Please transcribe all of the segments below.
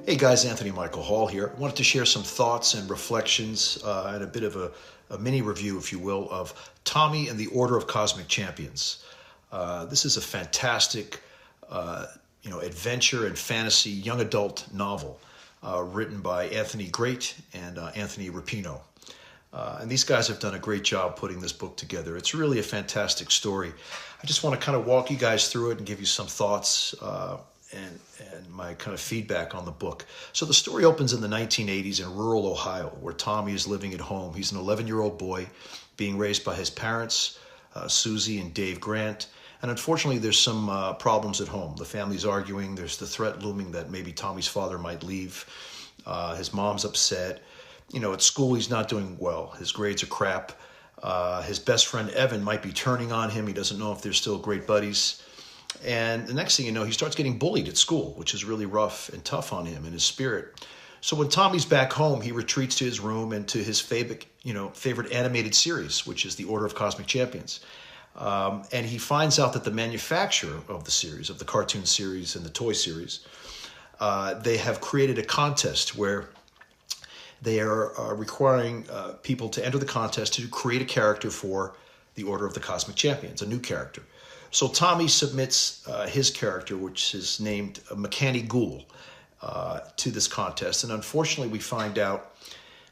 Hey guys, Anthony Michael Hall here. I wanted to share some thoughts and reflections and a bit of a mini review, if you will, of Tommy and the Order of Cosmic Champions. This is a fantastic, adventure and fantasy young adult novel written by Anthony Great and Anthony Rapino. And these guys have done a great job putting this book together. It's really a fantastic story. I just want to kind of walk you guys through it and give you some thoughts and my kind of feedback on the book. So the story opens in the 1980s in rural Ohio, where Tommy is living at home. He's an 11-year-old boy being raised by his parents, Susie and Dave Grant. And unfortunately, there's some problems at home. The family's arguing. There's the threat looming that maybe Tommy's father might leave. His mom's upset. At school, he's not doing well. His grades are crap. His best friend, Evan, might be turning on him. He doesn't know if they're still great buddies. And the next thing you know, he starts getting bullied at school, which is really rough and tough on him and his spirit. So when Tommy's back home, he retreats to his room and to his favorite animated series, which is the Order of Cosmic Champions. And he finds out that the manufacturer of the series, of the cartoon series and the toy series, they have created a contest where they are requiring people to enter the contest to create a character for the Order of the Cosmic Champions, a new character. So Tommy submits his character, which is named Mechani Ghoul, to this contest. And unfortunately, we find out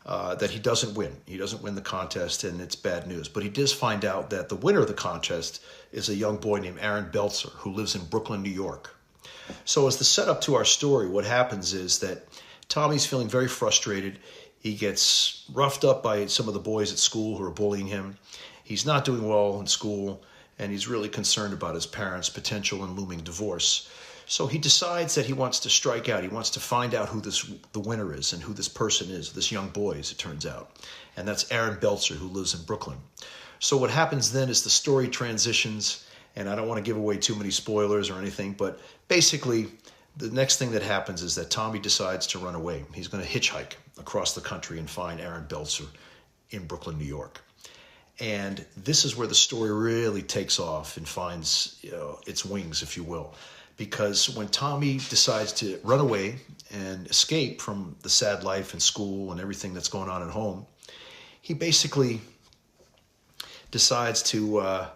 that he doesn't win. He doesn't win the contest, and it's bad news. But he does find out that the winner of the contest is a young boy named Aaron Belzer, who lives in Brooklyn, New York. So as the setup to our story, what happens is that Tommy's feeling very frustrated. He gets roughed up by some of the boys at school who are bullying him. He's not doing well in school, and he's really concerned about his parents' potential and looming divorce. So he decides that he wants to strike out. He wants to find out who the winner is and who this person is, this young boy, as it turns out. And that's Aaron Belzer, who lives in Brooklyn. So what happens then is the story transitions, and I don't want to give away too many spoilers or anything, but basically the next thing that happens is that Tommy decides to run away. He's going to hitchhike across the country and find Aaron Belzer in Brooklyn, New York. And this is where the story really takes off and finds its wings, if you will. Because when Tommy decides to run away and escape from the sad life and school and everything that's going on at home, he basically decides to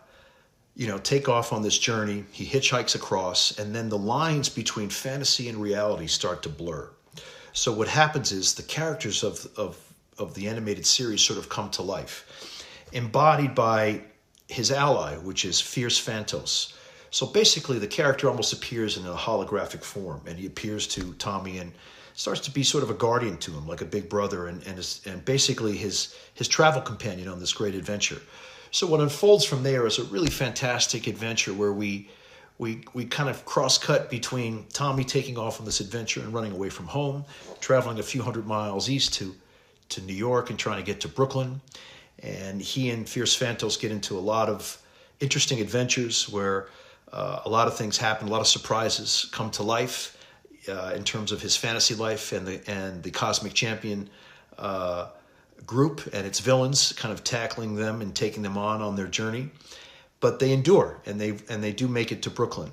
take off on this journey. He hitchhikes across, and then the lines between fantasy and reality start to blur. So what happens is the characters of the animated series sort of come to life, embodied by his ally, which is Fierce Phantos. So basically the character almost appears in a holographic form, and he appears to Tommy and starts to be sort of a guardian to him, like a big brother, and basically his travel companion on this great adventure. So what unfolds from there is a really fantastic adventure where we kind of cross-cut between Tommy taking off on this adventure and running away from home, traveling a few hundred miles east to New York and trying to get to Brooklyn. And he and Fierce Phantos get into a lot of interesting adventures where a lot of things happen, a lot of surprises come to life in terms of his fantasy life and the Cosmic Champion group and its villains, kind of tackling them and taking them on their journey. But they endure, and they do make it to Brooklyn.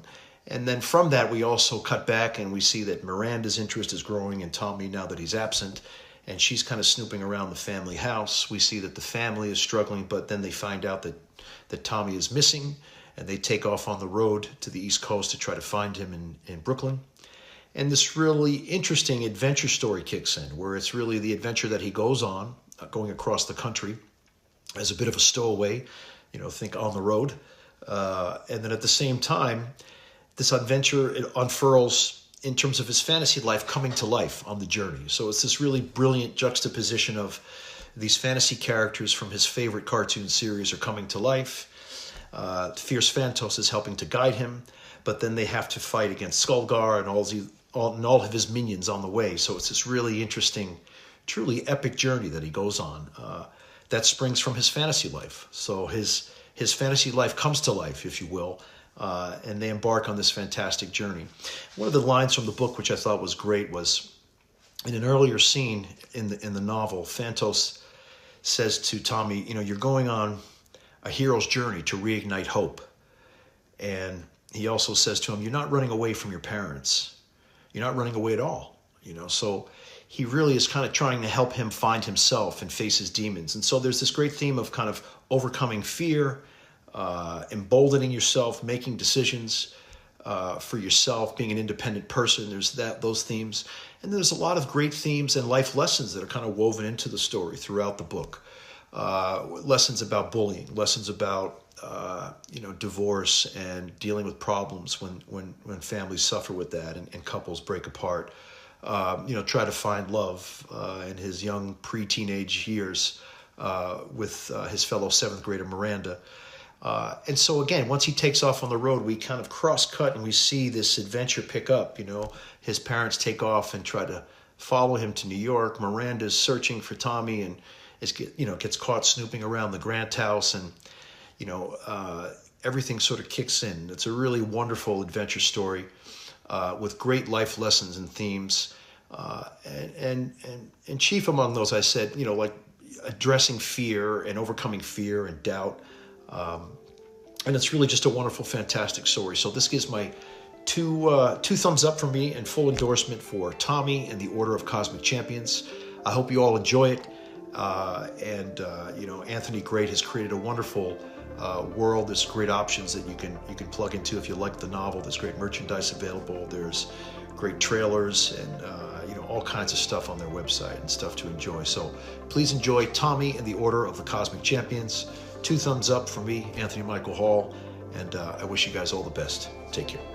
And then from that, we also cut back and we see that Miranda's interest is growing in Tommy now that he's absent. And she's kind of snooping around the family house. We see that the family is struggling, but then they find out that Tommy is missing, and they take off on the road to the East Coast to try to find him in Brooklyn. And this really interesting adventure story kicks in, where it's really the adventure that he goes on, going across the country as a bit of a stowaway, think on the road. And then at the same time, this adventure unfurls in terms of his fantasy life coming to life on the journey. So it's this really brilliant juxtaposition of these fantasy characters from his favorite cartoon series are coming to life. Fierce Phantos is helping to guide him, but then they have to fight against Skullgar and all of his minions on the way. So it's this really interesting, truly epic journey that he goes on that springs from his fantasy life. So his fantasy life comes to life, if you will, and they embark on this fantastic journey. One of the lines from the book, which I thought was great, was in an earlier scene in the novel, Phantos says to Tommy, you're going on a hero's journey to reignite hope. And he also says to him, you're not running away from your parents. You're not running away at all. So he really is kind of trying to help him find himself and face his demons. And so there's this great theme of kind of overcoming fear, emboldening yourself, making decisions for yourself, being an independent person. There's those themes. And there's a lot of great themes and life lessons that are kind of woven into the story throughout the book. Lessons about bullying, lessons about divorce and dealing with problems when families suffer with that and couples break apart. Try to find love in his young pre-teenage years with his fellow seventh grader Miranda. And so again, once he takes off on the road, we kind of cross-cut and we see this adventure pick up. His parents take off and try to follow him to New York. Miranda's searching for Tommy and gets caught snooping around the Grant house, and everything sort of kicks in. It's a really wonderful adventure story with great life lessons and themes. And chief among those, I said, like addressing fear and overcoming fear and doubt. And it's really just a wonderful, fantastic story. So this gives my two thumbs up from me and full endorsement for Tommy and the Order of Cosmic Champions. I hope you all enjoy it. Anthony Great has created a wonderful world. There's great options that you can plug into if you like the novel. There's great merchandise available. There's great trailers and all kinds of stuff on their website and stuff to enjoy. So please enjoy Tommy and the Order of the Cosmic Champions. 2 thumbs up from me, Anthony Michael Hall, and I wish you guys all the best. Take care.